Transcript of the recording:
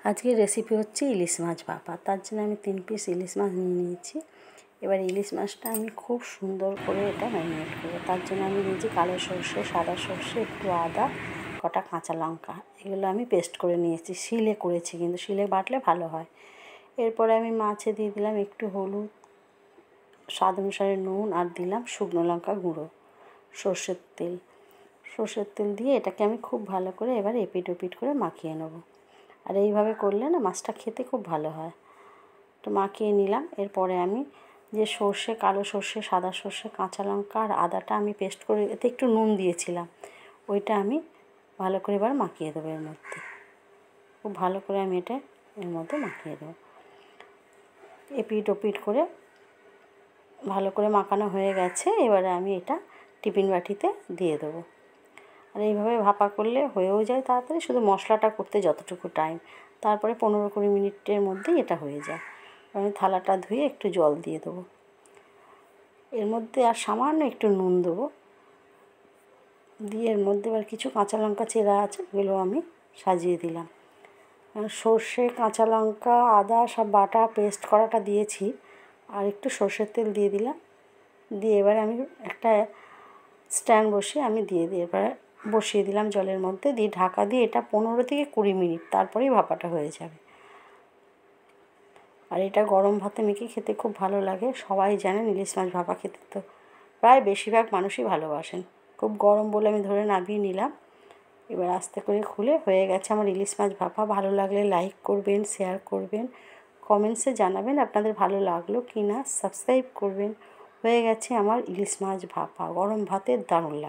আজকের রেসিপি হচ্ছে ইলিশ মাছ ভাপা। তার জন্য আমি 3 পিস ইলিশ মাছ নিয়ে নিয়েছি। এবার ইলিশ মাছটা আমি খুব সুন্দর করে এটা ম্যারিনেট করবো। তার জন্য আমি নিয়েছি কালো সরষে, সাদা সরষে, একটু আদা, কটা কাঁচা লঙ্কা। এগুলো আমি পেস্ট করে নিয়েছি, শিলে করেছি, কিন্তু শিলে বাটলে ভালো হয়। এরপরে আমি মাছে দিয়ে দিলাম একটু হলুদ, স্বাদ অনুসারে নুন, আর দিলাম শুকনো লঙ্কা গুঁড়ো, সর্ষের তেল দিয়ে এটাকে আমি খুব ভালো করে এবার এপিট ওপিট করে মাখিয়ে নেবো। আর এইভাবে করলে না মাছটা খেতে খুব ভালো হয়। তো মাখিয়ে নিলাম। এরপরে আমি যে সর্ষে, কালো সর্ষে, সাদা সর্ষে, কাঁচা লঙ্কা আর আদাটা আমি পেস্ট করে এতে একটু নুন দিয়েছিলাম, ওইটা আমি ভালো করে এবার মাখিয়ে দেবো এর মধ্যে। খুব ভালো করে আমি এটা এর মধ্যে মাখিয়ে দেবো। এপিট ওপিট করে ভালো করে মাখানো হয়ে গেছে। এবারে আমি এটা টিফিন বাটিতে দিয়ে দেবো। আর এইভাবে ভাপা করলে হয়েও যায় তাড়াতাড়ি, শুধু মশলাটা করতে যতটুকু টাইম, তারপরে 15-20 মিনিটের মধ্যেই এটা হয়ে যায়। আমি থালাটা ধুয়ে একটু জল দিয়ে দেবো, এর মধ্যে আর সামান্য একটু নুন দেবো, দিয়ে এর মধ্যে এবার কিছু কাঁচা লঙ্কা চেরা আছে, এগুলো আমি সাজিয়ে দিলাম। সর্ষে, কাঁচা লঙ্কা, আদা সব বাটা পেস্ট করাটা দিয়েছি, আর একটু সর্ষের তেল দিয়ে দিলাম। দিয়ে এবার আমি একটা স্ট্যান্ড বসিয়ে আমি এবারে বসিয়ে দিলাম জলের মধ্যে, দিয়ে ঢাকা দিয়ে এটা 15-20 মিনিট, তারপরেই ভাপাটা হয়ে যাবে। আর এটা গরম ভাতে মেখে খেতে খুব ভালো লাগে। সবাই জানেন ইলিশ মাছ ভাপা খেতে তো প্রায় বেশিরভাগ মানুষই ভালোবাসেন। খুব গরম বলে আমি ধরে নামিয়ে নিলাম। এবার আস্তে করে খুলে হয়ে গেছে আমার ইলিশ মাছ ভাপা। ভালো লাগলে লাইক করবেন, শেয়ার করবেন, কমেন্টসে জানাবেন আপনাদের ভালো লাগলো কি না, সাবস্ক্রাইব করবেন। হয়ে গেছে আমার ইলিশ মাছ ভাপা, গরম ভাতে দারুণ লাগে।